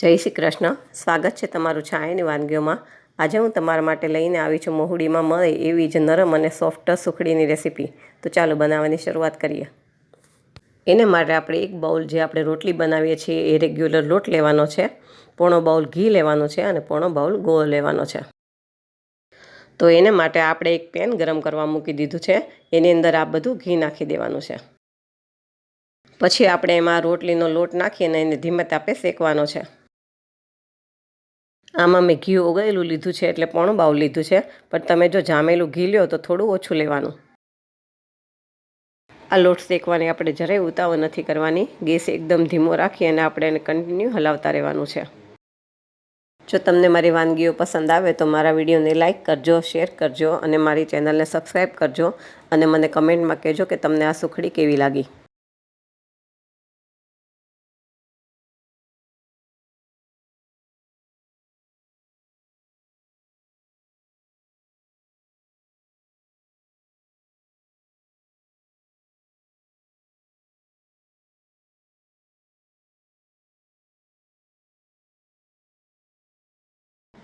જય શ્રી કૃષ્ણ. સ્વાગત છે તમારું છાયાની વાનગીઓમાં. આજે હું તમારા માટે લઈને આવી છું મોહડીમાં મળે એવી જ નરમ અને સોફ્ટ સુખડીની રેસીપી. તો ચાલો બનાવવાની શરૂઆત કરીએ. એને માટે આપણે એક બાઉલ જે આપણે રોટલી બનાવીએ છીએ એ રેગ્યુલર લોટ લેવાનો છે, પોણો બાઉલ ઘી લેવાનો છે અને પોણો બાઉલ ગોળ લેવાનો છે. તો એને માટે આપણે એક પેન ગરમ કરવા મૂકી દીધું છે. એની અંદર આ બધું ઘી નાખી દેવાનું છે. પછી આપણે એમાં રોટલીનો લોટ નાખીને એને ધીમે તાપે શેકવાનો છે. આમાં મેં ઘી ઓગળેલું લીધું છે એટલે પોણું બાઉલ લીધું છે, પણ તમે જો જામેલું ઘી લ્યો તો થોડું ઓછું લેવાનું. આ લોટ શેકવાની આપણે જરાય ઉતાવળ નથી કરવાની. ગેસ એકદમ ધીમો રાખી અને આપણે એને કન્ટિન્યુ હલાવતા રહેવાનું છે. જો તમને મારી વાનગીઓ પસંદ આવે તો મારા વિડીયોને લાઇક કરજો, શેર કરજો અને મારી ચેનલને સબસ્ક્રાઈબ કરજો અને મને કમેન્ટમાં કહેજો કે તમને આ સુખડી કેવી લાગી.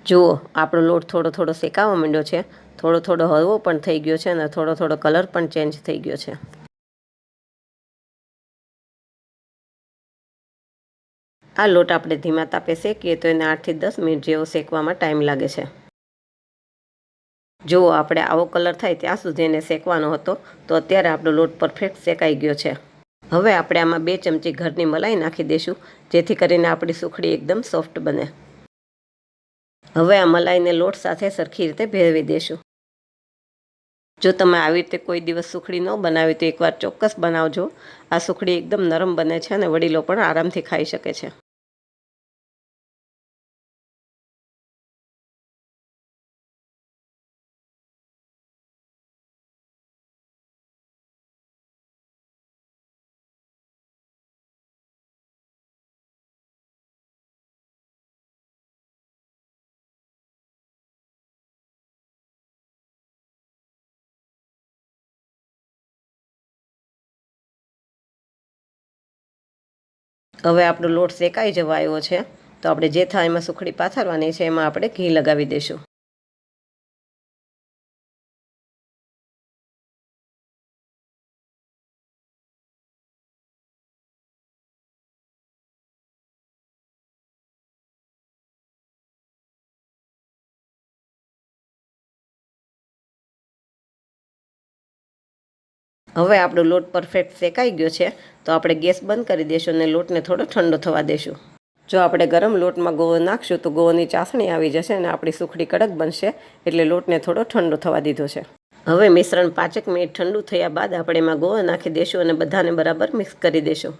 જુઓ, આપણો લોટ થોડો થોડો શેકાવા માંડ્યો છે, થોડો થોડો હળવો પણ થઈ ગયો છે અને થોડો થોડો કલર પણ ચેન્જ થઈ ગયો છે. આ લોટ આપણે ધીમા તાપે શેકીએ તો એને 8 થી 10 મિનિટ જેવો શેકવામાં ટાઈમ લાગે છે. જુઓ, આપણે આવો કલર થાય ત્યાં સુધી એને શેકવાનો હતો. તો અત્યારે આપણો લોટ પરફેક્ટ શેકાઈ ગયો છે. હવે આપણે આમાં 2 ચમચી ઘરની મલાઈ નાખી દઈશું, જેથી કરીને આપણી સુખડી એકદમ સોફ્ટ બને. હવે આ મલાઈને લોટ સાથે સરખી રીતે ભેળવી દઈશું. જો તમે આવી રીતે કોઈ દિવસ સુખડી ન બનાવી તો એકવાર ચોક્કસ બનાવજો. આ સુખડી એકદમ નરમ બને છે અને વડીલો પણ આરામથી ખાઈ શકે છે. હવે આપણો લોટ શેકાઈ જવા આવ્યો છે. તો આપણે જે થાળીમાં સુખડી પાથરવાની છે એમાં આપણે ઘી લગાવી દઈશું. હવે આપણો લોટ પરફેક્ટ શેકાઈ ગયો છે. તો આપણે ગેસ બંધ કરી દઈશું અને લોટને થોડો ઠંડો થવા દઈશું. જો આપણે ગરમ લોટમાં ગોળ નાખશું તો ગોળની ચાસણી આવી જશે અને આપણી સુખડી કડક બનશે. એટલે લોટને થોડો ઠંડો થવા દીધો છે. હવે મિશ્રણ 5 મિનિટ ઠંડુ થયા બાદ આપણે એમાં ગોળ નાખી દઈશું અને બધાને બરાબર મિક્સ કરી દઈશું.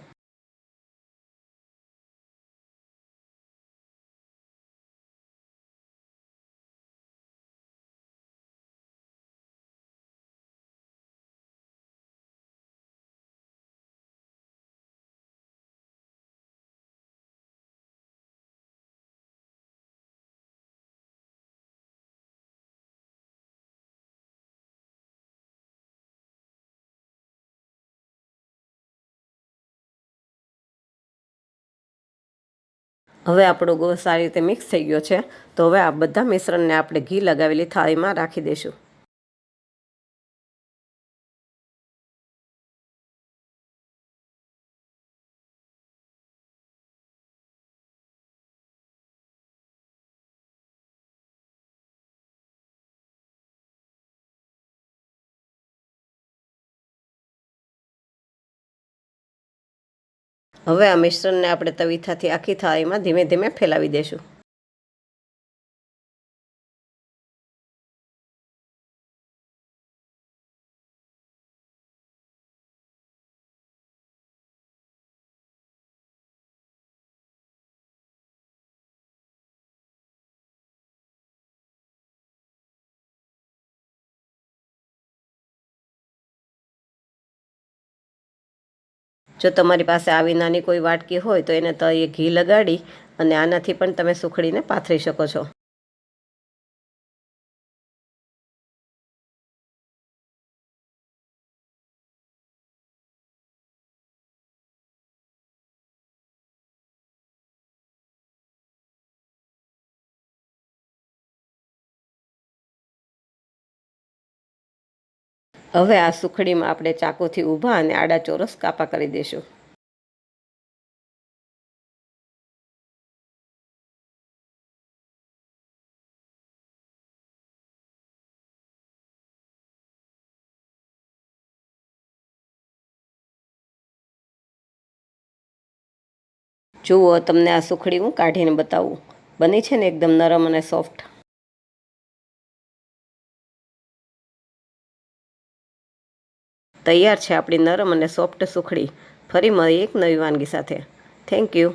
હવે આપણો ગોળ સારી રીતે મિક્સ થઈ ગયો છે. તો હવે આ બધા મિશ્રણને આપણે ઘી લગાવેલી થાળીમાં રાખી દઈશું. હવે આ મિશ્રણને આપણે તવીથાથી આખી થાળીમાં ધીમે ધીમે ફેલાવી દઈશું. જો તમારી પાસે આવી નાની કોઈ વાટકી હોય તો એને તળિયે ઘી લગાડી અને આનાથી પણ તમે સુખડીને પાથરી શકો છો. હવે આ સુખડીમાં આપણે ચાકુથી ઊભા અને આડા ચોરસ કાપા કરી દઈશું. જુઓ, તમને આ સુખડી હું કાઢીને બતાવું. બની છે ને એકદમ નરમ અને સોફ્ટ. તૈયાર છે આપણી નરમ અને સોફ્ટ સુખડી. ફરી મળીએ એક નવી વાનગી સાથે. Thank you.